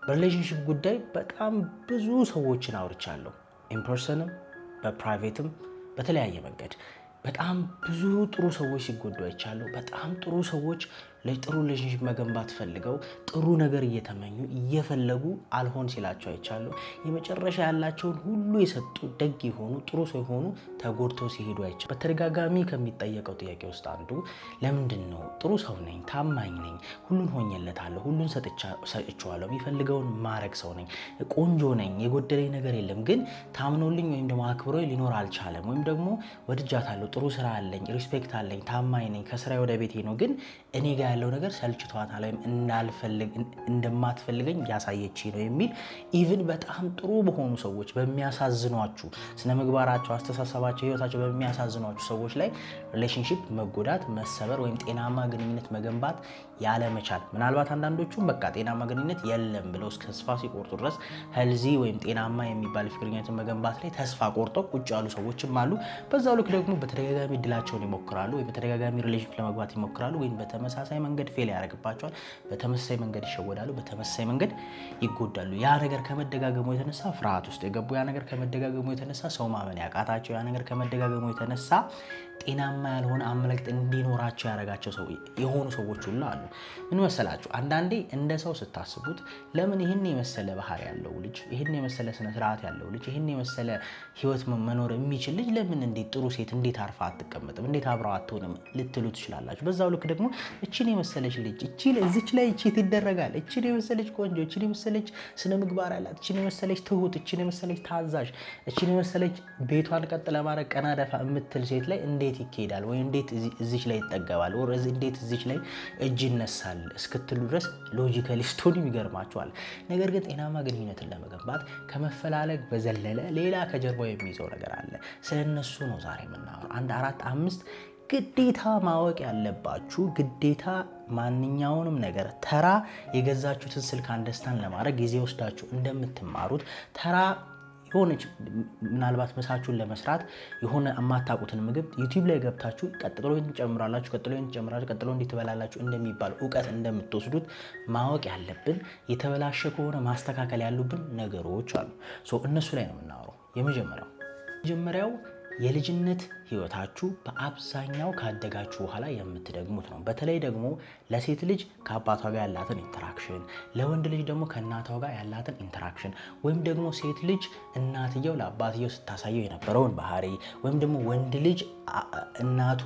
በሪሌሽንሺፕ ጉዳይ በጣም ብዙ ሰዎችን አውርቻለሁ። ኢንፐርሰንም በፕራይቬትም በተለያየ መንገድ በጣም ብዙ ጥሩ ሰዎች ሲጎዱ አይቻለሁ። በጣም ጥሩ ሰዎች ለጥሩ ሪሌሽንሺፕ መገንባት ፈልገው ጥሩ ነገር እየተመኙ እየፈለጉ አልሆን ሲላቸው አይቻለሁ። የመጨረሻ ያላቸውን ሁሉ የሰጡ ደግ የሆኑ ጥሩ ሰው የሆኑ ተጎድተው ሲሄዱ አይቻለሁ። በተደጋጋሚ ከሚጠየቀው ጥያቄ ውስጥ አንዱ ለምንድን ነው ጥሩ ሰው ነኝ፣ ታማኝ ነኝ፣ ሁሉን ሆኜለታለሁ፣ ሁሉን ሰጥቼዋለሁ፣ የሚፈልገውን ማረግ ሰው ነኝ፣ ቆንጆ ነኝ፣ የጎደለኝ ነገር የለም፣ ግን ታምኖልኝ ወይም ደግሞ አክብሮኝ ሊኖር አልቻለም፣ ወይም ደግሞ ወድጃታለሁ፣ ጥሩ ስራ አለኝ፣ ሪስፔክት አለኝ፣ ታማኝ ነኝ፣ ከስራ ወደ ቤቴ ነው፣ ግን እኔ ጋር ያለው ነገር ሰልችቷታል ወይም እንደማትፈልገኝ ያሳየች ነው የሚል ኢቭን በጣም ጥሩ በሆኑ ሰዎች በሚያሳዝኗችሁ ስነ ምግባራቸው፣ አስተሳሰባቸው፣ ህይወታቸው በሚያሳዝኗችሁ ሰዎች ላይ ሪሌሽንሺፕ መጎዳት፣ መሰበር ወይም ጤናማ ግንኙነት መገንባት ያለመቻል ምናልባት አንዳንዶቹም በቃ ጤናማ ግንኙነት የለም ብለው እስከ ተስፋ ሲቆርጡ ድረስ ሄልዚ ወይም ጤናማ የሚባል ፍቅር ግንኙነትን መገንባት ላይ ተስፋ ቆርጠው ቁጭ ያሉ ሰዎችም አሉ። በዛው ልክ ደግሞ በተደጋጋሚ እድላቸውን ይሞክራሉ ወይ በተደጋጋሚ ሪሌሽንሺፕ ለመግባት ይሞክራሉ ወይም በተመሳሳይ መንገድ ፌል ያደርግባቸዋል፣ በተመሳሳይ መንገድ ይሸወዳሉ፣ በተመሳሳይ መንገድ ይጎዳሉ። ያ ነገር ከመደጋገሙ የተነሳ ፍርሃት ውስጥ የገቡ፣ ያ ነገር ከመደጋገሙ የተነሳ ሰው ማመን ያቃታቸው፣ ያ ነገር ከመደጋገሙ የተነሳ ጤናማ ያልሆነ አመለካከት እንዲኖራቸው ያደረጋቸው የሆኑ ሰዎች ሁሉ አሉ። ምን መሰላችሁ? አንዳንዴ እንደ ሰው ስታስቡት ለምን ይህን የመሰለ ባህሪ ያለው ልጅ፣ ይህን የመሰለ ስነ ስርዓት ያለው ልጅ፣ ይህን የመሰለ ህይወት መኖር የሚችል ልጅ ለምን እንዴት ጥሩ ሴት እንዴት አርፋ አትቀመጥም፣ እንዴት አብረው አትሆንም ልትሉ ትችላላችሁ። በዛው ልክ ደግሞ እቺን የመሰለች ልጅ እዚች ላይ ቺት ይደረጋል፣ እቺን የመሰለች ቆንጆ፣ እቺን የመሰለች ስነ ምግባር ያላት፣ እቺን የመሰለች ትሁት፣ እቺን የመሰለች ታዛዥ፣ እቺን የመሰለች ቤቷን ቀጥ ለማድረግ ቀና ደፋ የምትል ሴት ላይ እንዴት ይካሄዳል ወይ እንዴት እዚች ላይ ይጠገባል ወይ እንዴት እዚች ላይ እጅ ይነሳል እስክትሉ ድረስ ሎጂካሊ ስቶሪ ይገርማቸዋል። ነገር ግን ጤናማ ግንኙነትን ለመገንባት ከመፈላለግ በዘለለ ሌላ ከጀርባው የሚይዘው ነገር አለ። ስለነሱ ነው ዛሬ የምናወራው። 1 4 5 ግዴታ ማወቅ ያለባችሁ ግዴታ ማንኛውንም ነገር ተራ የገዛችሁትን ስልክ አንደርስታንድ ለማድረግ ጊዜ ወስዳችሁ እንደምትማሩት ተራ የሆነች ምናልባት መሳችሁን ለመስራት የሆነ የማታውቁትን ምግብ ዩቲዩብ ላይ ገብታችሁ ቀጥሎ እንጨምራላችሁ፣ ቀጥሎ እንጨምራላችሁ፣ ቀጥሎ እንዲትበላላችሁ እንደሚባል እውቀት እንደምትወስዱት ማወቅ ያለብን የተበላሸ ከሆነ ማስተካከል ያሉብን ነገሮች አሉ። እነሱ ላይ ነው የምናወራው። የመጀመሪያው የልጅነት ህይወታችሁ በአብዛኛው ካደጋችሁ በኋላ የምትደግሙት ነው። በተለይ ደግሞ ለሴት ልጅ ከአባቷ ጋር ያላትን ኢንተራክሽን፣ ለወንድ ልጅ ደግሞ ከእናቷ ጋር ያላትን ኢንተራክሽን ወይም ደግሞ ሴት ልጅ እናትየው ለአባትየው ስታሳየው የነበረውን ባህሪ ወይም ደግሞ ወንድ ልጅ እናቱ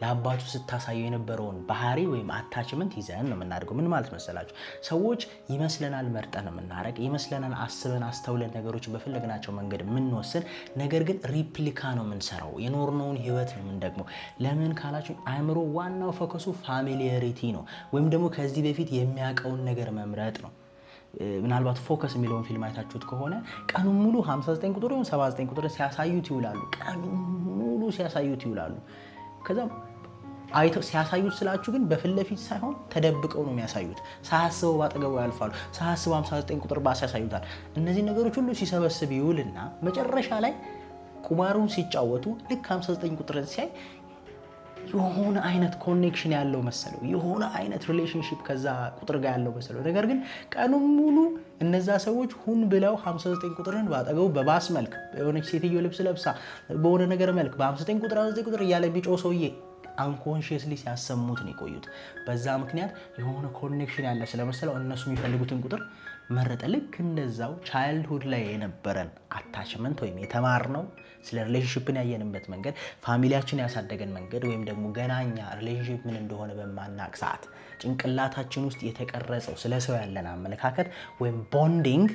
ለአባቱ ስታሳየው የነበረውን ባህሪ ወይም አታችመንት ይዘን ነው የምናደርገው። ምን ማለት መሰላችሁ? ሰዎች ይመስለናል መርጠን የምናደርግ ይመስለናል አስበን አስተውለን ነገሮች በፈለግናቸው መንገድ የምንወስን፣ ነገር ግን ሪፕሊካ ነው የምንሰራው። የኖርነውን ህይወት ነው የምንደግመው። ለምን ካላችሁ አእምሮ ዋናው ፎከሱ ፋሚሊያሪቲ ነው ወይም ደግሞ ከዚህ በፊት የሚያውቀውን ነገር መምረጥ ነው። ምናልባት ፎከስ የሚለውን ፊልም አይታችሁት ከሆነ ቀኑን ሙሉ 59 ቁጥር ወይም 79 ቁጥር ሲያሳዩት ይውላሉ። ቀኑን ሙሉ ሲያሳዩት ይውላሉ። ከዛም አይተው ሲያሳዩት ስላችሁ ግን በፊት ለፊት ሳይሆን ተደብቀው ነው የሚያሳዩት። ሳያስበው ባጠገቡ ያልፋሉ። ሳያስበው 59 ቁጥር ባስ ያሳዩታል። እነዚህ ነገሮች ሁሉ ሲሰበስብ ይውልና መጨረሻ ላይ ቁማሩን ሲጫወቱ ልክ 59 ቁጥርን ሲያይ የሆነ አይነት ኮኔክሽን ያለው መሰለው፣ የሆነ አይነት ሪሌሽንሺፕ ከዛ ቁጥር ጋር ያለው መሰለው። ነገር ግን ቀኑን ሙሉ እነዛ ሰዎች ሁን ብለው 59 ቁጥርን ባጠገቡ በባስ መልክ የሆነች ሴትዮ ልብስ ለብሳ በሆነ ነገር መልክ በ59 ቁጥር 59 ቁጥር እያለ ቢጮህ ሰውዬ አንኮንሽስሊ ሲያሰሙት ነው የቆዩት። በዛ ምክንያት የሆነ ኮኔክሽን ያለ ስለመሰለው እነሱ የሚፈልጉትን ቁጥር መረጠ። ልክ እንደዛው ቻይልድሁድ ላይ የነበረን አታችመንት ወይም የተማርነው ስለ ሪሌሽንሺፕን ያየንበት መንገድ፣ ፋሚሊያችን ያሳደገን መንገድ ወይም ደግሞ ገናኛ ሪሌሽንሺፕ ምን እንደሆነ በማናቅ ሰዓት ጭንቅላታችን ውስጥ የተቀረጸው ስለ ሰው ያለን አመለካከት ወይም ቦንዲንግ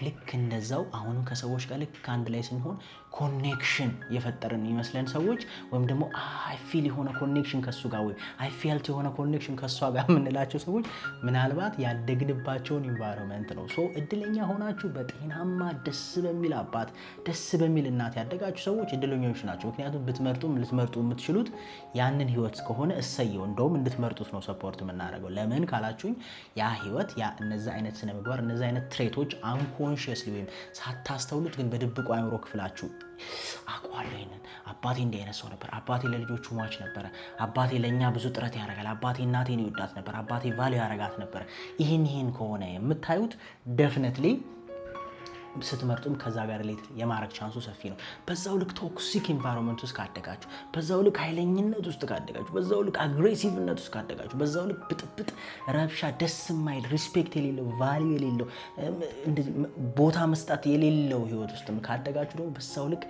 ልክ እንደዛው አሁንም ከሰዎች ጋር ልክ አንድ ላይ ስንሆን ኮኔክሽን የፈጠርን ይመስለን ሰዎች ወይም ደግሞ አይ ፊል የሆነ ኮኔክሽን ከሱ ጋር ወይም አይ ፌልት የሆነ ኮኔክሽን ከሷ ጋር የምንላቸው ሰዎች ምናልባት ያደግንባቸውን ኢንቫይሮንመንት ነው። እድለኛ ሆናችሁ በጤናማ ደስ በሚል አባት ደስ በሚል እናት ያደጋችሁ ሰዎች እድለኞች ናቸው። ምክንያቱም ብትመርጡም ልትመርጡ የምትችሉት ያንን ህይወት ከሆነ እሰየው፣ እንደውም እንድትመርጡት ነው ሰፖርት የምናደርገው። ለምን ካላችሁኝ ያ ህይወት ያ እነዛ አይነት ስነ ምግባር እነዛ አይነት ትሬቶች አንኮን ሰብኮንሺየስሊ ወይም ሳታስተውሉት ግን በድብቁ አእምሮ ክፍላችሁ አውቀዋለሁ ይሄንን አባቴ እንዲህ አይነት ሰው ነበር፣ አባቴ ለልጆቹ ሟች ነበረ፣ አባቴ ለእኛ ብዙ ጥረት ያደርጋል፣ አባቴ እናቴን ይወዳት ነበር፣ አባቴ ቫልዩ ያደርጋት ነበር። ይህን ከሆነ የምታዩት ደፍነትሊ ስትመርጡም ከዛ ጋር ሌት የማረግ ቻንሱ ሰፊ ነው። በዛው ልክ ቶክሲክ ኢንቫይሮንመንት ውስጥ ካደጋችሁ፣ በዛው ልክ ኃይለኝነት ውስጥ ካደጋችሁ፣ በዛው ልክ አግሬሲቭነት ውስጥ ካደጋችሁ፣ በዛው ልክ ብጥብጥ፣ ረብሻ፣ ደስ የማይል ሪስፔክት የሌለው ቫልዩ የሌለው ቦታ መስጠት የሌለው ህይወት ውስጥ ካደጋችሁ ደግሞ በዛው ልክ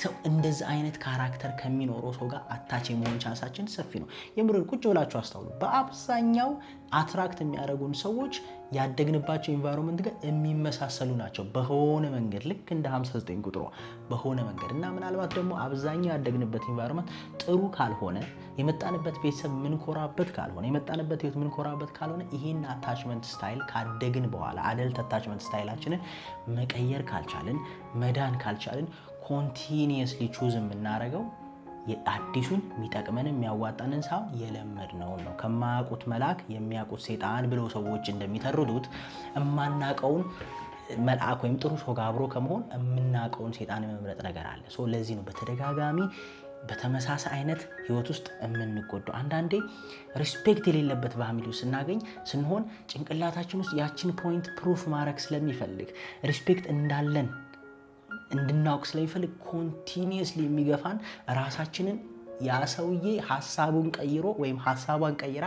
ሰው እንደዚህ አይነት ካራክተር ከሚኖረው ሰው ጋር አታች የመሆን ቻንሳችን ሰፊ ነው። የምር ቁጭ ብላችሁ አስተውሉ። በአብዛኛው አትራክት የሚያደርጉን ሰዎች ያደግንባቸው ኢንቫይሮንመንት ጋር የሚመሳሰሉ ናቸው በሆነ መንገድ፣ ልክ እንደ 59 ቁጥሯ በሆነ መንገድ እና ምናልባት ደግሞ አብዛኛው ያደግንበት ኢንቫይሮንመንት ጥሩ ካልሆነ፣ የመጣንበት ቤተሰብ ምንኮራበት ካልሆነ፣ የመጣንበት ህይወት ምንኮራበት ካልሆነ ይሄን አታችመንት ስታይል ካደግን በኋላ አደልት አታችመንት ስታይላችንን መቀየር ካልቻልን፣ መዳን ካልቻልን ኮንቲኒየስሊ ቹዝ የምናደርገው አዲሱን የሚጠቅመንን የሚያዋጣንን ሳይሆን የለመድነውን ነው። ከማያውቁት መልአክ የሚያውቁት ሴጣን ብለው ሰዎች እንደሚተርዱት የማናውቀውን መልአክ ወይም ጥሩ ሰው ጋር አብሮ ከመሆን የምናውቀውን ሴጣን የመምረጥ ነገር አለ። ለዚህ ነው በተደጋጋሚ በተመሳሳይ አይነት ህይወት ውስጥ የምንጎዳው። አንዳንዴ ሪስፔክት የሌለበት ፋሚሊ ውስጥ ስንሆን ጭንቅላታችን ውስጥ ያችን ፖይንት ፕሩፍ ማድረግ ስለሚፈልግ ሪስፔክት እንዳለን እንድናውቅ ስለሚፈልግ ኮንቲኒየስሊ የሚገፋን ራሳችንን ያ ሰውዬ ሀሳቡን ቀይሮ ወይም ሀሳቧን ቀይራ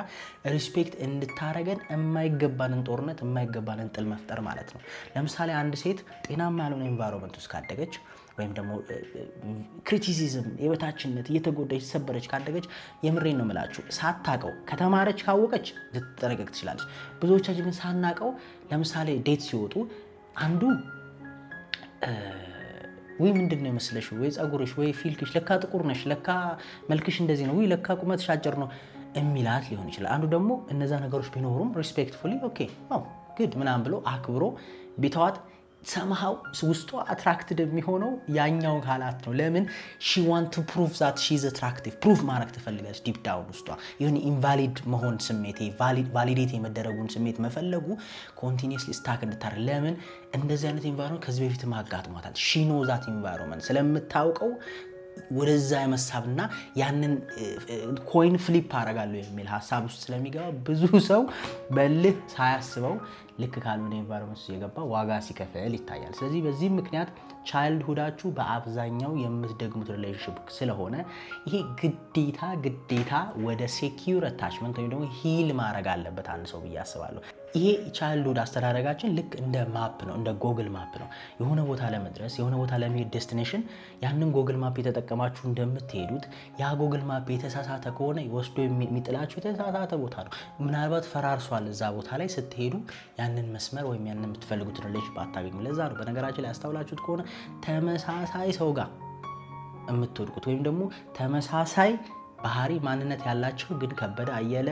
ሪስፔክት እንድታረገን የማይገባንን ጦርነት የማይገባንን ጥል መፍጠር ማለት ነው። ለምሳሌ አንድ ሴት ጤናማ ያልሆነ ኤንቫይሮንመንት ውስጥ ካደገች ወይም ደግሞ ክሪቲሲዝም፣ የበታችነት እየተጎዳች ተሰበረች ካደገች የምሬን ነው የምላችሁ ሳታቀው ከተማረች ካወቀች ልትጠነቀቅ ትችላለች። ብዙዎቻችን ግን ሳናቀው ለምሳሌ ዴት ሲወጡ አንዱ ወይ ምንድን ነው የመስለሽ፣ ወይ ጸጉርሽ፣ ወይ ፊልክሽ፣ ለካ ጥቁር ነሽ፣ ለካ መልክሽ እንደዚህ ነው፣ ወይ ለካ ቁመትሽ አጭር ነው የሚላት ሊሆን ይችላል። አንዱ ደግሞ እነዛ ነገሮች ቢኖሩም ሪስፔክትፉሊ ኦኬ ግድ ምናምን ብሎ አክብሮ ቢተዋት ሰምሃው ውስጧ አትራክትድ የሚሆነው ያኛው ካላት ነው። ለምን ሺ ዋንት ቱ ፕሩቭ ዛት ሺ ኢዝ አትራክቲቭ፣ ፕሩቭ ማድረግ ትፈልጋለች። ዲፕ ዳውን ውስጧ ይሁን ኢንቫሊድ መሆን ስሜት፣ ቫሊዴት የመደረጉን ስሜት መፈለጉ ኮንቲኒየስሊ ስታክ እንድታደርግ። ለምን እንደዚህ አይነት ኢንቫይሮንመንት ከዚህ በፊት ማጋጥሟታል። ሺ ኖ ዛት ኢንቫይሮንመንት ስለምታውቀው ወደዛ የመሳብና ያንን ኮይን ፍሊፕ አደርጋለሁ የሚል ሀሳብ ውስጥ ስለሚገባ ብዙ ሰው በልህ ሳያስበው ልክ ካልሆነ ኤንቫይሮንመንት ውስጥ የገባ ዋጋ ሲከፍል ይታያል። ስለዚህ በዚህ ምክንያት ቻይልድሁዳችሁ በአብዛኛው የምትደግሙት ሪሌሽንሺፕ ስለሆነ ይሄ ግዴታ ወደ ሴኪዩር አታችመንት ወይም ደግሞ ሂል ማድረግ አለበት አንድ ሰው ብዬ አስባለሁ። ይሄ ቻይልድሁድ አስተዳደጋችን ልክ እንደ ማፕ ነው፣ እንደ ጎግል ማፕ ነው። የሆነ ቦታ ለመድረስ የሆነ ቦታ ለመሄድ ዴስቲኔሽን ያንን ጎግል ማፕ የተጠቀማችሁ እንደምትሄዱት ያ ጎግል ማፕ የተሳሳተ ከሆነ ወስዶ የሚጥላችሁ የተሳሳተ ቦታ ነው። ምናልባት ፈራርሷል እዛ ቦታ ላይ ስትሄዱ ያንን መስመር ወይም ያንን የምትፈልጉት ሪሌሽንሺፕ አታገኙ። ለዛ ነው በነገራችን ላይ ያስተውላችሁት ከሆነ ተመሳሳይ ሰው ጋር የምትወድቁት ወይም ደግሞ ተመሳሳይ ባህሪ ማንነት ያላቸው ግን ከበደ፣ አየለ፣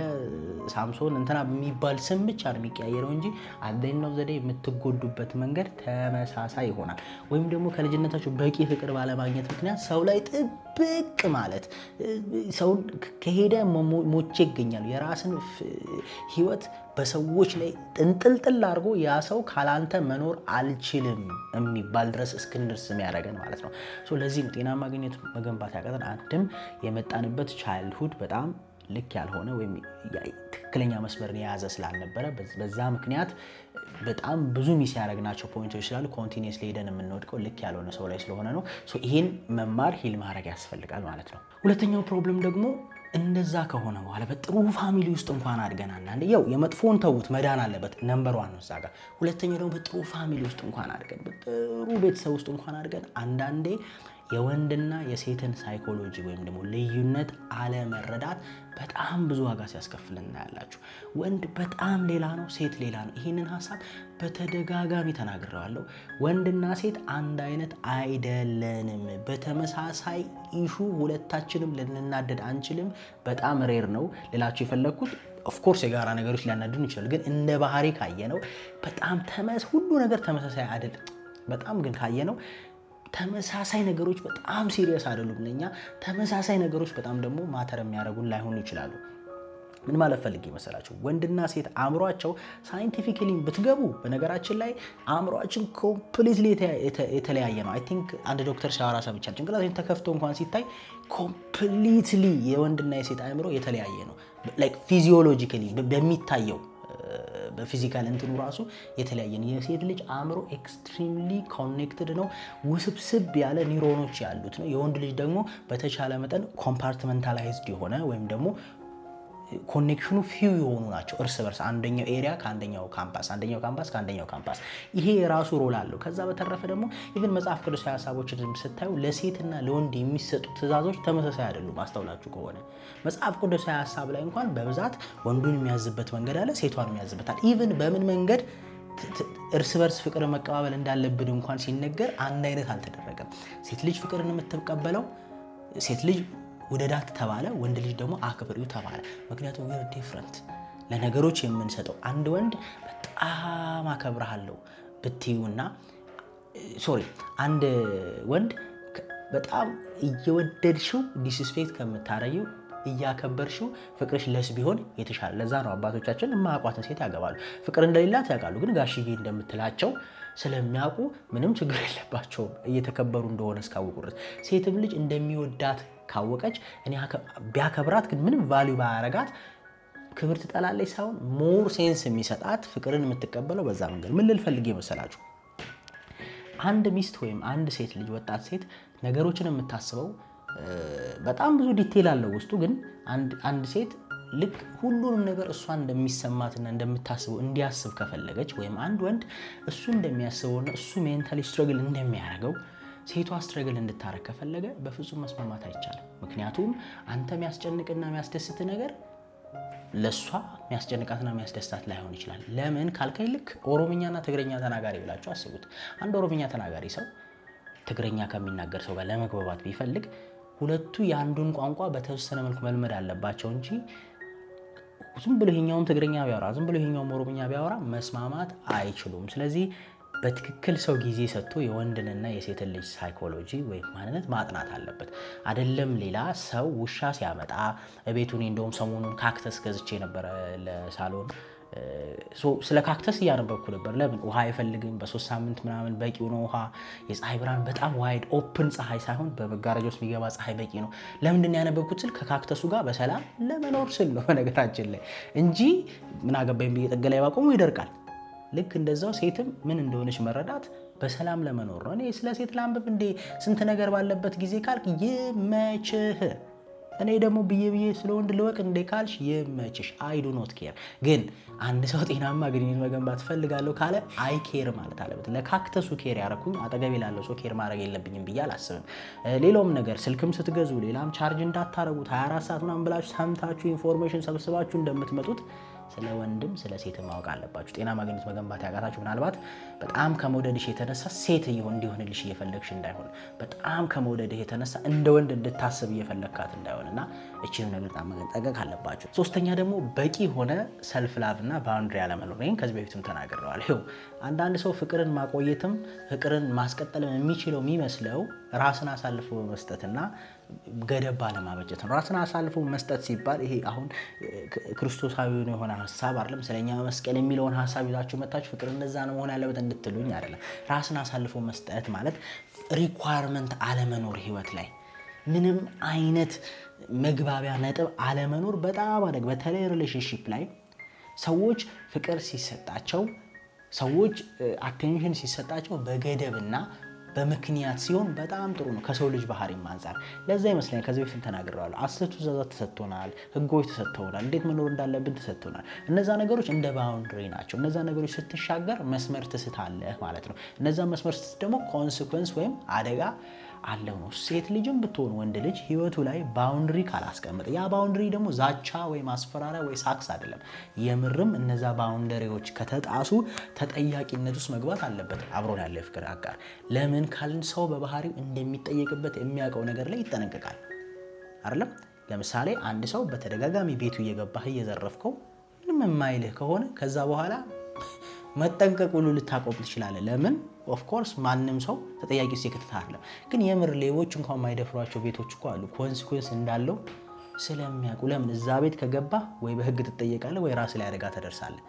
ሳምሶን እንትና የሚባል ስም ብቻ ነው የሚቀያየረው እንጂ አደኛው ዘዴ የምትጎዱበት መንገድ ተመሳሳይ ይሆናል። ወይም ደግሞ ከልጅነታችሁ በቂ ፍቅር ባለማግኘት ምክንያት ሰው ላይ ጥብቅ ማለት ሰው ከሄደ ሞቼ ይገኛሉ። የራስን ህይወት በሰዎች ላይ ጥንጥልጥል አድርጎ ያ ሰው ካላንተ መኖር አልችልም የሚባል ድረስ እስክንደርስ የሚያደርገን ማለት ነው። ለዚህ ጤናማ ግንኙነት መገንባት ያቀተን አንድም የመጣንበት ቻይልድሁድ በጣም ልክ ያልሆነ ወይም ትክክለኛ መስመርን የያዘ ስላልነበረ በዛ ምክንያት በጣም ብዙ ሚስ ያደረግናቸው ፖይንቶች ስላሉ ኮንቲኒየስሊ ሄደን የምንወድቀው ልክ ያልሆነ ሰው ላይ ስለሆነ ነው። ይሄን መማር ሂል ማድረግ ያስፈልጋል ማለት ነው። ሁለተኛው ፕሮብለም ደግሞ እንደዛ ከሆነ በኋላ በጥሩ ፋሚሊ ውስጥ እንኳን አድገን አንዳንዴ ያው የመጥፎን ተውት መዳን አለበት ነምበር 1 ነው እዛ ጋር። ሁለተኛው ደግሞ በጥሩ ፋሚሊ ውስጥ እንኳን አድገን በጥሩ ቤተሰብ ውስጥ እንኳን አድገን አንዳንዴ የወንድና የሴትን ሳይኮሎጂ ወይም ደግሞ ልዩነት አለመረዳት በጣም ብዙ ዋጋ ሲያስከፍል እናያላችሁ። ወንድ በጣም ሌላ ነው፣ ሴት ሌላ ነው። ይህንን ሀሳብ በተደጋጋሚ ተናግሬዋለሁ። ወንድና ሴት አንድ አይነት አይደለንም። በተመሳሳይ ኢሹ ሁለታችንም ልንናደድ አንችልም። በጣም ሬር ነው ልላችሁ የፈለግኩት። ኦፍኮርስ የጋራ ነገሮች ሊያናድዱን ይችላል፣ ግን እንደ ባህሪ ካየነው በጣም ሁሉ ነገር ተመሳሳይ አይደለም። በጣም ግን ካየነው ተመሳሳይ ነገሮች በጣም ሲሪየስ አይደሉም ለኛ። ተመሳሳይ ነገሮች በጣም ደግሞ ማተር የሚያደርጉን ላይሆኑ ይችላሉ። ምን ማለት ፈልጌ መሰላችሁ? ወንድና ሴት አእምሯቸው ሳይንቲፊካሊ ብትገቡ በነገራችን ላይ አእምሯችን ኮምፕሊትሊ የተለያየ ነው። አይ ቲንክ አንድ ዶክተር ሲያወራ ሰምቻለሁ። ጭንቅላታችን ተከፍቶ እንኳን ሲታይ ኮምፕሊትሊ የወንድና የሴት አእምሮ የተለያየ ነው። ላይክ ፊዚዮሎጂካሊ በሚታየው በፊዚካል እንትኑ ራሱ የተለያየ ነው። የሴት ልጅ አእምሮ ኤክስትሪምሊ ኮኔክትድ ነው፣ ውስብስብ ያለ ኒውሮኖች ያሉት ነው። የወንድ ልጅ ደግሞ በተቻለ መጠን ኮምፓርትመንታላይዝድ የሆነ ወይም ደግሞ ኮኔክሽኑ ፊው የሆኑ ናቸው እርስ በርስ አንደኛው ኤሪያ ከአንደኛው ካምፓስ ከአንደኛው ካምፓስ። ይሄ የራሱ ሮል አለው። ከዛ በተረፈ ደግሞ ኢቭን መጽሐፍ ቅዱሳዊ ሀሳቦችን ስታዩ ለሴትና ለወንድ የሚሰጡ ትእዛዞች ተመሳሳይ አይደሉም። አስተውላችሁ ከሆነ መጽሐፍ ቅዱሳዊ ሀሳብ ላይ እንኳን በብዛት ወንዱን የሚያዝበት መንገድ አለ፣ ሴቷን የሚያዝበታል። ኢቭን በምን መንገድ እርስ በርስ ፍቅር መቀባበል እንዳለብን እንኳን ሲነገር አንድ አይነት አልተደረገም። ሴት ልጅ ፍቅርን የምትቀበለው ሴት ልጅ ውደዳት ተባለ፣ ወንድ ልጅ ደግሞ አክብሪው ተባለ። ምክንያቱም we're different ለነገሮች የምንሰጠው አንድ ወንድ በጣም አከብርሃለሁ ብትዩና አንድ ወንድ በጣም እየወደድሽው ዲስስፔክት ከምታረጊው እያከበርሽው ፍቅርሽ ለስ ቢሆን የተሻለ። ለዛ ነው አባቶቻችን የማያውቋትን ሴት ያገባሉ። ፍቅር እንደሌላት ያውቃሉ፣ ግን ጋሽዬ እንደምትላቸው ስለሚያውቁ ምንም ችግር የለባቸውም እየተከበሩ እንደሆነ እስካወቁ ድረስ። ሴትም ልጅ እንደሚወዳት ካወቀች እኔ ቢያከብራት ግን ምንም ቫልዩ ባያረጋት ክብር ትጠላለች ሳይሆን ሞር ሴንስ የሚሰጣት ፍቅርን የምትቀበለው በዛ መንገድ። ምን ልል ፈልጌ መሰላችሁ? አንድ ሚስት ወይም አንድ ሴት ልጅ ወጣት ሴት ነገሮችን የምታስበው በጣም ብዙ ዲቴል አለው ውስጡ። ግን አንድ ሴት ልክ ሁሉንም ነገር እሷ እንደሚሰማትና እንደምታስበው እንዲያስብ ከፈለገች ወይም አንድ ወንድ እሱ እንደሚያስበውና እሱ ሜንታሊ ስትረግል እንደሚያደርገው ሴቷ ስትረግል እንድታረግ ከፈለገ በፍጹም መስማማት አይቻልም። ምክንያቱም አንተ የሚያስጨንቅና የሚያስደስት ነገር ለሷ የሚያስጨንቃትና የሚያስደስታት ላይሆን ይችላል። ለምን ካልከኝ ልክ ኦሮምኛና ትግረኛ ተናጋሪ ብላችሁ አስቡት። አንድ ኦሮምኛ ተናጋሪ ሰው ትግረኛ ከሚናገር ሰው ጋር ለመግባባት ቢፈልግ ሁለቱ የአንዱን ቋንቋ በተወሰነ መልኩ መልመድ አለባቸው እንጂ ዝም ብሎ ይሄኛውም ትግረኛ ቢያወራ ዝም ብሎ ይሄኛውም ኦሮምኛ ቢያወራ መስማማት አይችሉም። ስለዚህ በትክክል ሰው ጊዜ ሰጥቶ የወንድንና የሴትን ልጅ ሳይኮሎጂ ወይም ማንነት ማጥናት አለበት። አይደለም ሌላ ሰው ውሻ ሲያመጣ ቤቱ እንደውም ሰሞኑን ካክተስ ገዝቼ ነበረ ለሳሎን። ስለ ካክተስ እያነበብኩ ነበር። ለምን ውሃ አይፈልግም፣ በ3 ሳምንት ምናምን በቂው ነው ውሃ። የፀሐይ ብርሃን በጣም ዋይድ ኦፕን ፀሐይ ሳይሆን በመጋረጃ ውስጥ የሚገባ ፀሐይ በቂ ነው። ለምንድን ያነበብኩት ስል ከካክተሱ ጋር በሰላም ለመኖር ስል ነው በነገራችን ላይ እንጂ ምን አገባኝ ብዬ ጥግ ላይ ባቆሙ ይደርቃል። ልክ እንደዛው ሴትም ምን እንደሆነች መረዳት በሰላም ለመኖር ነው። እኔ ስለ ሴት ላንብብ እንዴ ስንት ነገር ባለበት ጊዜ ካልክ ይመችህ። እኔ ደግሞ ብዬ ስለ ወንድ ልወቅ እንዴ ካልሽ ይመችሽ። አይ ዱ ኖት ኬር። ግን አንድ ሰው ጤናማ ግንኙነት መገንባት ፈልጋለሁ ካለ አይ ኬር ማለት አለበት። ለካክተሱ ኬር ያረኩኝ አጠገቤ ላለው ሰው ኬር ማድረግ የለብኝም ብዬ አላስብም። ሌላውም ነገር ስልክም ስትገዙ ሌላም ቻርጅ እንዳታረጉት 24 ሰዓት ምናምን ብላችሁ ሰምታችሁ ኢንፎርሜሽን ሰብስባችሁ እንደምትመጡት ስለ ወንድም ስለ ሴት ማወቅ አለባችሁ። ጤናማ ግንኙነት መገንባት ያቃታችሁ ምናልባት በጣም ከመውደድሽ የተነሳ ሴት እንዲሆንልሽ እየፈለግሽ እንዳይሆን፣ በጣም ከመውደድሽ የተነሳ እንደ ወንድ እንድታስብ እየፈለግካት እንዳይሆንና እቺን ነገር በጣም መጠንቀቅ አለባችሁ። ሶስተኛ ደግሞ በቂ ሆነ ሰልፍ ላቭ እና ባውንድሪ አለመኖር። ይሄን ከዚህ በፊትም ተናግሬዋለሁ። ይኸው አንዳንድ ሰው ፍቅርን ማቆየትም ፍቅርን ማስቀጠልም የሚችለው የሚመስለው ራስን አሳልፎ በመስጠትና ገደብ ባለማበጀት ነው። ራስን አሳልፎ መስጠት ሲባል ይሄ አሁን ክርስቶሳዊ የሆነ ሐሳብ አይደለም። ስለኛ መስቀል የሚለውን ሐሳብ ይዛችሁ መጣችሁ ፍቅር እንደዛ ነው መሆን ያለበት እንድትሉኝ አይደለም። ራስን አሳልፎ መስጠት ማለት ሪኳየርመንት አለመኖር፣ ህይወት ላይ ምንም አይነት መግባቢያ ነጥብ አለመኖር በጣም አደግ። በተለይ ሪሌሽንሺፕ ላይ ሰዎች ፍቅር ሲሰጣቸው፣ ሰዎች አቴንሽን ሲሰጣቸው በገደብና በምክንያት ሲሆን በጣም ጥሩ ነው ከሰው ልጅ ባህሪም አንፃር። ለዛ ይመስለኛል ከዚህ በፊት ተናግሬዋለሁ። 10 ትእዛዛት ተሰጥቶናል፣ ህጎች ተሰጥተውናል፣ እንዴት መኖር እንዳለብን ተሰጥቶናል። እነዛ ነገሮች እንደ ባውንድሪ ናቸው። እነዛ ነገሮች ስትሻገር መስመር ትስታለህ ማለት ነው። እነዛ መስመር ስትስት ደግሞ ኮንሲኩዌንስ ወይም አደጋ አለው ነው። ሴት ልጅም ብትሆን ወንድ ልጅ ህይወቱ ላይ ባውንድሪ ካላስቀመጠ ያ ባውንድሪ ደግሞ ዛቻ ወይ ማስፈራሪያ ወይ ሳክስ አይደለም። የምርም እነዛ ባውንደሪዎች ከተጣሱ ተጠያቂነት ውስጥ መግባት አለበት አብሮን ያለው የፍቅር አጋር። ለምን ካልን ሰው በባህሪው እንደሚጠየቅበት የሚያውቀው ነገር ላይ ይጠነቀቃል አይደለም። ለምሳሌ አንድ ሰው በተደጋጋሚ ቤቱ እየገባህ እየዘረፍከው ምንም የማይልህ ከሆነ ከዛ በኋላ መጠንቀቅ ሁሉ ልታቆም ትችላለህ። ለምን ኦፍኮርስ ማንም ሰው ተጠያቂ ሲከተታ አይደለም። ግን የምር ሌቦች እንኳን የማይደፍሯቸው ቤቶች እኮ አሉ። ኮንሲኩዌንስ እንዳለው ስለሚያውቁ። ለምን እዛ ቤት ከገባ ወይ በህግ ትጠየቃለህ ወይ ራስ ላይ አደጋ ተደርሳለህ።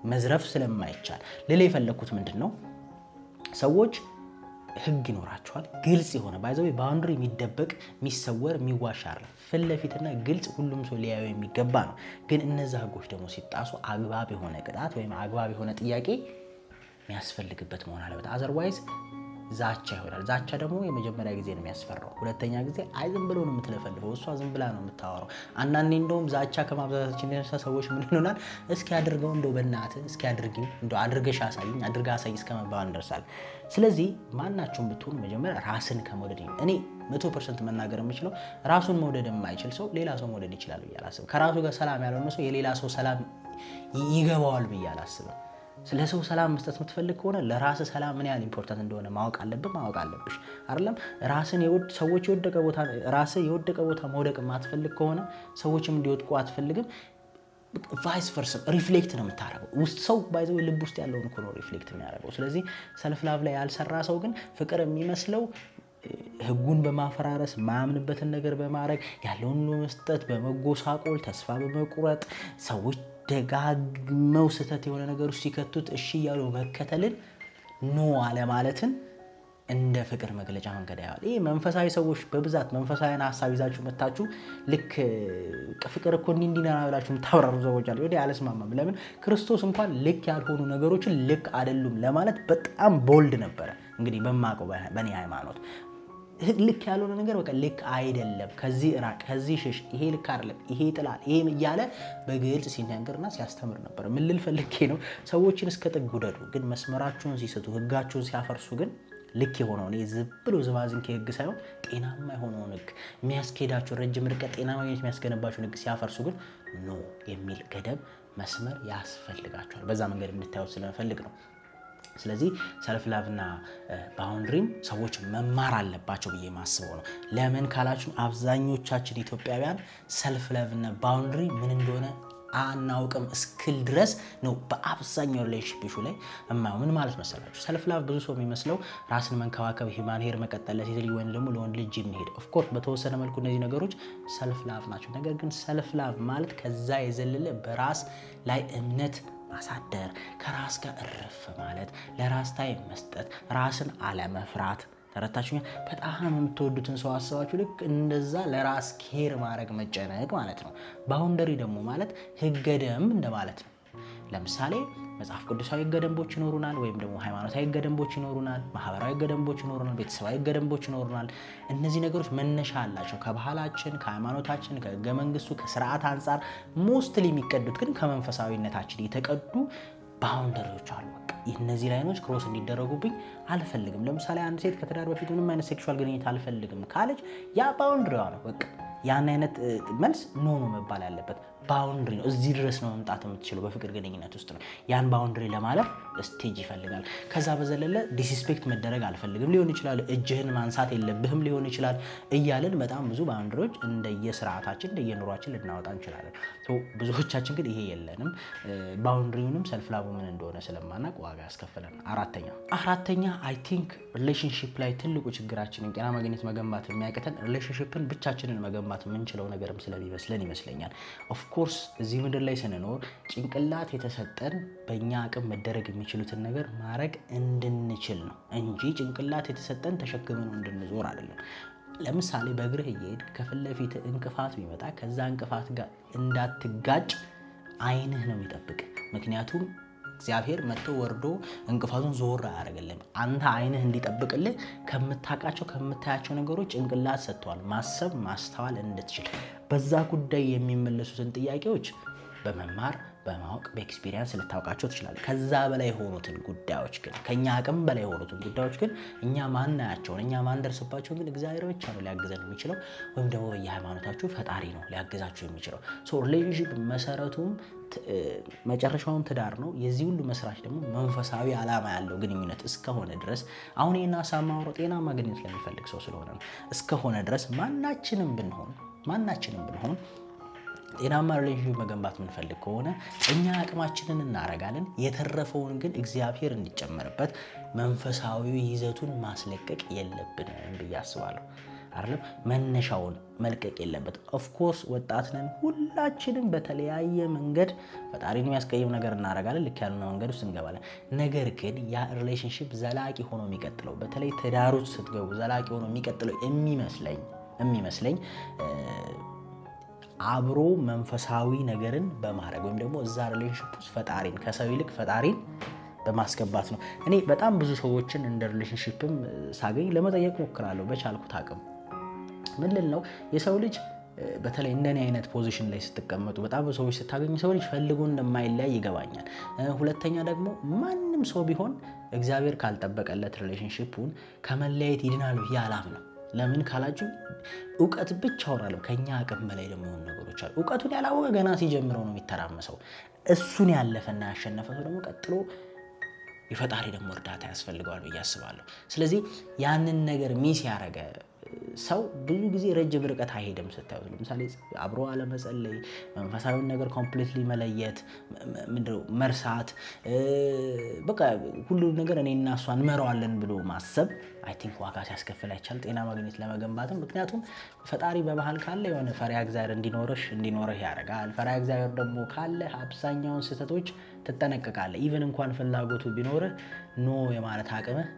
መዝረፍ ስለማይቻል ልል የፈለኩት ምንድን ነው፣ ሰዎች ህግ ይኖራቸዋል። ግልጽ የሆነ ባይዘው ባውንደሪ የሚደበቅ የሚሰወር የሚዋሽ አይደለም። ፊት ለፊትና ግልጽ ሁሉም ሰው ሊያዩ የሚገባ ነው። ግን እነዛ ህጎች ደግሞ ሲጣሱ አግባብ የሆነ ቅጣት ወይም አግባብ የሆነ ጥያቄ የሚያስፈልግበት መሆን አለበት። አዘርዋይዝ ዛቻ ይሆናል። ዛቻ ደግሞ የመጀመሪያ ጊዜ ነው የሚያስፈራው። ሁለተኛ ጊዜ አይ ዝም ብሎ ነው የምትለፈልፈው፣ እሷ ዝም ብላ ነው የምታወራው። አንዳንዴ እንደውም ዛቻ ከማብዛታችን የተነሳ ሰዎች ምን ይሆናል፣ እስኪ አድርገው እንደው በእናትህ እስኪ አድርጊው እንደው አድርገሽ አሳይኝ አድርጋ አሳይ እስከ መባል እንደርሳለን። ስለዚህ ማናቸውም ብትሆኑ መጀመሪያ ራስን ከመውደድ እኔ 100% መናገር የምችለው ራሱን መውደድ የማይችል ሰው ሌላ ሰው መውደድ ይችላል ብዬ አላስብም። ከራሱ ጋር ሰላም ያልሆነ ሰው የሌላ ሰው ሰላም ይገባዋል ብዬ አላስብም። ስለ ሰው ሰላም መስጠት የምትፈልግ ከሆነ ለራስ ሰላም ምን ያህል ኢምፖርታንት እንደሆነ ማወቅ አለብሽ አይደለም? ሰዎች የወደቀ ቦታ መውደቅ የማትፈልግ ከሆነ ሰዎችም እንዲወድቁ አትፈልግም። ቫይስ ቨርሳ ሪፍሌክት ነው የምታደርገው። ውስጥ ሰው ባይዘው ልብ ውስጥ ያለውን እኮ ነው ሪፍሌክት የሚያደርገው። ስለዚህ ሰልፍ ላቭ ላይ ያልሰራ ሰው ግን ፍቅር የሚመስለው ህጉን በማፈራረስ ማያምንበትን ነገር በማድረግ ያለውን መስጠት፣ በመጎሳቆል ተስፋ በመቁረጥ ሰዎች ደጋግመው ስህተት የሆነ ነገር ውስጥ ሲከቱት እሺ እያሉ መከተልን ኖ አለማለትን እንደ ፍቅር መግለጫ መንገድ ያያል። ይህ መንፈሳዊ ሰዎች በብዛት መንፈሳዊን ሀሳብ ይዛችሁ መታችሁ ልክ ፍቅር እኮ እንዲህ ነው ብላችሁ የምታወራሩ ሰዎች አሉ። ወዲህ አልስማማም። ለምን ክርስቶስ እንኳን ልክ ያልሆኑ ነገሮችን ልክ አይደሉም ለማለት በጣም ቦልድ ነበረ። እንግዲህ በማውቀው በእኔ ሃይማኖት ልክ ያልሆነ ነገር በቃ ልክ አይደለም፣ ከዚህ ራቅ፣ ከዚህ ሽሽ፣ ይሄ ልክ አይደለም፣ ይሄ ይጥላል፣ ይሄ እያለ በግልጽ ሲናገርና ሲያስተምር ነበር። ምን ልል ፈልጌ ነው፣ ሰዎችን እስከ ጥግ ውደዱ፣ ግን መስመራቸውን ሲስቱ፣ ህጋቸውን ሲያፈርሱ ግን ልክ የሆነውን ዝም ብሎ ዝባዝንኬ ህግ ሳይሆን ጤናማ የሆነውን ህግ የሚያስኬዳቸው ረጅም ርቀት ጤናማ የሚያስገነባቸውን ህግ ሲያፈርሱ ግን ኖ የሚል ገደብ መስመር ያስፈልጋቸዋል። በዛ መንገድ እንድታዩት ስለምፈልግ ነው። ስለዚህ ሰልፍ ላቭ እና ባውንድሪም ሰዎች መማር አለባቸው ብዬ ማስበው ነው። ለምን ካላችሁ አብዛኞቻችን ኢትዮጵያውያን ሰልፍ ላቭ እና ባውንድሪ ምን እንደሆነ አናውቅም እስክል ድረስ ነው በአብዛኛው ሪሌሽንሺፕ ኢሹ ላይ እማየው። ምን ማለት መሰላችሁ? ሰልፍ ላቭ ብዙ ሰው የሚመስለው ራስን መንከባከብ፣ ሂማን ሄር መቀጠል፣ ለሴት ልጅ ወይም ደግሞ ለወንድ ልጅ የሚሄድ ኦፍኮርስ በተወሰነ መልኩ እነዚህ ነገሮች ሰልፍ ላቭ ናቸው። ነገር ግን ሰልፍ ላቭ ማለት ከዛ የዘለለ በራስ ላይ እምነት ማሳደር፣ ከራስ ጋር እረፍ ማለት፣ ለራስ ታይም መስጠት፣ ራስን አለመፍራት። ተረታችሁኛል? በጣም የምትወዱትን ሰው አስባችሁ ልክ እንደዛ ለራስ ኬር ማድረግ መጨነቅ ማለት ነው። ባውንደሪ ደግሞ ማለት ህገ ደንብ እንደማለት ነው። ለምሳሌ መጽሐፍ ቅዱሳዊ ህገ ደንቦች ይኖሩናል፣ ወይም ደግሞ ሃይማኖታዊ ህገ ደንቦች ይኖሩናል፣ ማህበራዊ ህገ ደንቦች ይኖሩናል፣ ቤተሰባዊ ህገ ደንቦች ይኖሩናል። እነዚህ ነገሮች መነሻ አላቸው ከባህላችን፣ ከሃይማኖታችን፣ ከህገ መንግስቱ፣ ከስርዓት አንጻር ሞስትሊ የሚቀዱት ግን ከመንፈሳዊነታችን የተቀዱ ባውንደሪዎች አሉ። እነዚህ ላይኖች ክሮስ እንዲደረጉብኝ አልፈልግም። ለምሳሌ አንድ ሴት ከትዳር በፊት ምንም አይነት ሴክሹዋል ግንኙነት አልፈልግም ካለች ያ ባውንደሪዋ ነው። በቃ ያን አይነት መልስ ኖ መባል ያለበት ባውንደሪ ነው። እዚህ ድረስ ነው መምጣት የምትችለው በፍቅር ግንኙነት ውስጥ ነው። ያን ባውንደሪ ለማለፍ ስቴጅ ይፈልጋል። ከዛ በዘለለ ዲስሪስፔክት መደረግ አልፈልግም ሊሆን ይችላል፣ እጅህን ማንሳት የለብህም ሊሆን ይችላል እያለን በጣም ብዙ ባውንደሪዎች እንደየስርዓታችን እንደየኑሯችን ልናወጣ እንችላለን። ብዙዎቻችን ግን ይሄ የለንም። ባውንደሪውንም ሰልፍ ላቭ ምን እንደሆነ ስለማናውቅ ዋጋ ያስከፍለን። አራተኛ አይ ቲንክ ሪሌሽንሺፕ ላይ ትልቁ ችግራችን ጤና ማግኘት መገንባት የሚያቅተን ሪሌሽንሺፕን ብቻችንን መገንባት የምንችለው ነገርም ስለሚመስለን ይመስለኛል። ኦፍኮርስ እዚህ ምድር ላይ ስንኖር ጭንቅላት የተሰጠን በእኛ አቅም መደረግ የሚችሉትን ነገር ማድረግ እንድንችል ነው እንጂ ጭንቅላት የተሰጠን ተሸክመን እንድንዞር አይደለም። ለምሳሌ በእግርህ እየሄድክ ከፊት ለፊት እንቅፋት ቢመጣ ከዛ እንቅፋት ጋር እንዳትጋጭ አይንህ ነው የሚጠብቅ። ምክንያቱም እግዚአብሔር መጥቶ ወርዶ እንቅፋቱን ዞር አያደርግልህም። አንተ አይንህ እንዲጠብቅልህ ከምታውቃቸው ከምታያቸው ነገሮች ጭንቅላት ሰጥቷል፣ ማሰብ ማስተዋል እንድትችል። በዛ ጉዳይ የሚመለሱትን ጥያቄዎች በመማር በማወቅ በኤክስፒሪየንስ ልታውቃቸው ትችላለህ። ከዛ በላይ የሆኑትን ጉዳዮች ግን ከኛ አቅም በላይ የሆኑትን ጉዳዮች ግን እኛ ማናያቸውን እኛ ማንደርስባቸውን ግን እግዚአብሔር ብቻ ነው ሊያግዘን የሚችለው፣ ወይም ደግሞ የሃይማኖታችሁ ፈጣሪ ነው ሊያግዛችሁ የሚችለው። ሪሌሽንሺፕ መሰረቱም መጨረሻውን ትዳር ነው። የዚህ ሁሉ መስራች ደግሞ መንፈሳዊ ዓላማ ያለው ግንኙነት እስከሆነ ድረስ አሁን ይህን ሀሳብ ማውራት ጤናማ ግንኙነት ለሚፈልግ ሰው ስለሆነ ነው። እስከሆነ ድረስ ማናችንም ብንሆን ጤናማ ሪሌሽንሺፕ መገንባት የምንፈልግ ከሆነ እኛ አቅማችንን እናረጋለን። የተረፈውን ግን እግዚአብሔር እንዲጨመርበት መንፈሳዊ ይዘቱን ማስለቀቅ የለብንም ብዬ አስባለሁ። አይደለም መነሻውን መልቀቅ የለበት። ኦፍ ኮርስ ወጣት ነን ሁላችንም በተለያየ መንገድ ፈጣሪን የሚያስቀይም ነገር እናደርጋለን፣ ልክ ያልሆነ መንገድ ውስጥ እንገባለን። ነገር ግን ያ ሪሌሽንሺፕ ዘላቂ ሆኖ የሚቀጥለው በተለይ ትዳር ውስጥ ስትገቡ ዘላቂ ሆኖ የሚቀጥለው የሚመስለኝ አብሮ መንፈሳዊ ነገርን በማድረግ ወይም ደግሞ እዛ ሪሌሽንሺፕ ውስጥ ፈጣሪን ከሰው ይልቅ ፈጣሪን በማስገባት ነው። እኔ በጣም ብዙ ሰዎችን እንደ ሪሌሽንሺፕም ሳገኝ ለመጠየቅ ሞክራለሁ በቻልኩት አቅም። ምን ልል ነው የሰው ልጅ በተለይ እንደኔ አይነት ፖዚሽን ላይ ስትቀመጡ በጣም ብዙ ሰዎች ስታገኙ ሰው ልጅ ፈልጎ እንደማይለያይ ይገባኛል። ሁለተኛ ደግሞ ማንም ሰው ቢሆን እግዚአብሔር ካልጠበቀለት ሪሌሽንሺፑን ከመለያየት ይድናል ብዬ አላምንም። ለምን ካላችሁ እውቀት ብቻውን አለው ከኛ አቅም በላይ ደግሞ የሆኑ ነገሮች አሉ። እውቀቱን ያላወቀ ገና ሲጀምረው ነው የሚተራመሰው። እሱን ያለፈና ያሸነፈ ሰው ደግሞ ቀጥሎ የፈጣሪ ደግሞ እርዳታ ያስፈልገዋል ብዬ አስባለሁ። ስለዚህ ያንን ነገር ሚስ ያደረገ ሰው ብዙ ጊዜ ረጅም ርቀት አይሄድም። ስታዩት ለምሳሌ አብሮ አለመጸለይ፣ መንፈሳዊውን ነገር ኮምፕሊትሊ መለየት፣ መርሳት፣ በቃ ሁሉ ነገር እኔና እሷ እንመራዋለን ብሎ ማሰብ አይ ቲንክ ዋጋ ሲያስከፍል አይቻል ጤና ማግኘት ለመገንባትም። ምክንያቱም ፈጣሪ በባህል ካለ የሆነ ፈሪሃ እግዚአብሔር እንዲኖርህ ያደርጋል። ፈሪሃ እግዚአብሔር ደግሞ ካለ አብዛኛውን ስህተቶች ትጠነቀቃለህ። ኢቨን እንኳን ፍላጎቱ ቢኖርህ ኖ የማለት አቅምህ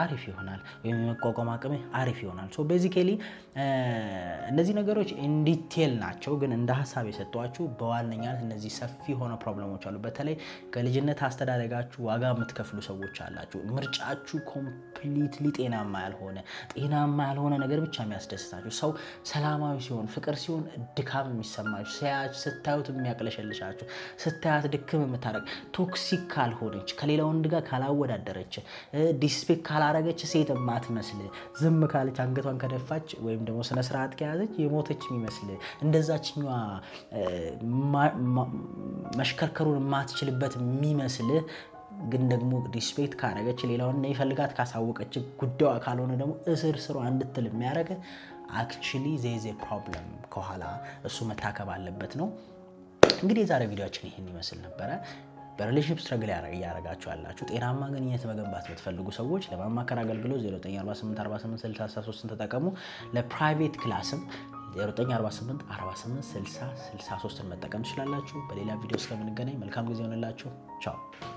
አሪፍ ይሆናል፣ ወይም የመቋቋም አቅም አሪፍ ይሆናል። ሶ ቤዚካሊ እነዚህ ነገሮች ኢንዲቴል ናቸው፣ ግን እንደ ሀሳብ የሰጧችሁ በዋነኛነት እነዚህ ሰፊ የሆነ ፕሮብለሞች አሉ። በተለይ ከልጅነት አስተዳደጋችሁ ዋጋ የምትከፍሉ ሰዎች አላችሁ። ምርጫችሁ ኮምፕሊትሊ ጤናማ ያልሆነ ነገር ብቻ የሚያስደስታችሁ፣ ሰው ሰላማዊ ሲሆን ፍቅር ሲሆን ድካም የሚሰማችሁ፣ ስታዩት የሚያቅለሸልሻችሁ፣ ስታያት ድክም የምታደርግ ቶክሲክ ካልሆነች፣ ከሌላ ወንድ ጋር ካላወዳደረች፣ ዲስፔክ ካላረገች፣ ሴት ማትመስል፣ ዝም ካለች፣ አንገቷን ከደፋች ወይም ደግሞ ስነ ስርዓት ከያዘች የሞተች የሚመስል፣ እንደዛችኛዋ መሽከርከሩን የማትችልበት የሚመስል ግን ደግሞ ዲስፔክት ካረገች፣ ሌላውን ይፈልጋት ካሳወቀች፣ ጉዳዩ ካልሆነ ደግሞ እስር ስሯ እንድትል የሚያደርግ አክቹሊ ዜዜ ፕሮብለም ከኋላ እሱ መታከብ አለበት ነው። እንግዲህ የዛሬ ቪዲዮችን ይህን ይመስል ነበረ። በሪሌሽንሺፕ ስትረግል እያደረጋችሁ ያላችሁ ጤናማ ግንኙነት መገንባት የምትፈልጉ ሰዎች ለማማከር አገልግሎት 0948486063 ተጠቀሙ። ለፕራይቬት ክላስም 0948486063 መጠቀም ትችላላችሁ። በሌላ ቪዲዮ እስከምንገናኝ መልካም ጊዜ ሆነላችሁ። ቻው።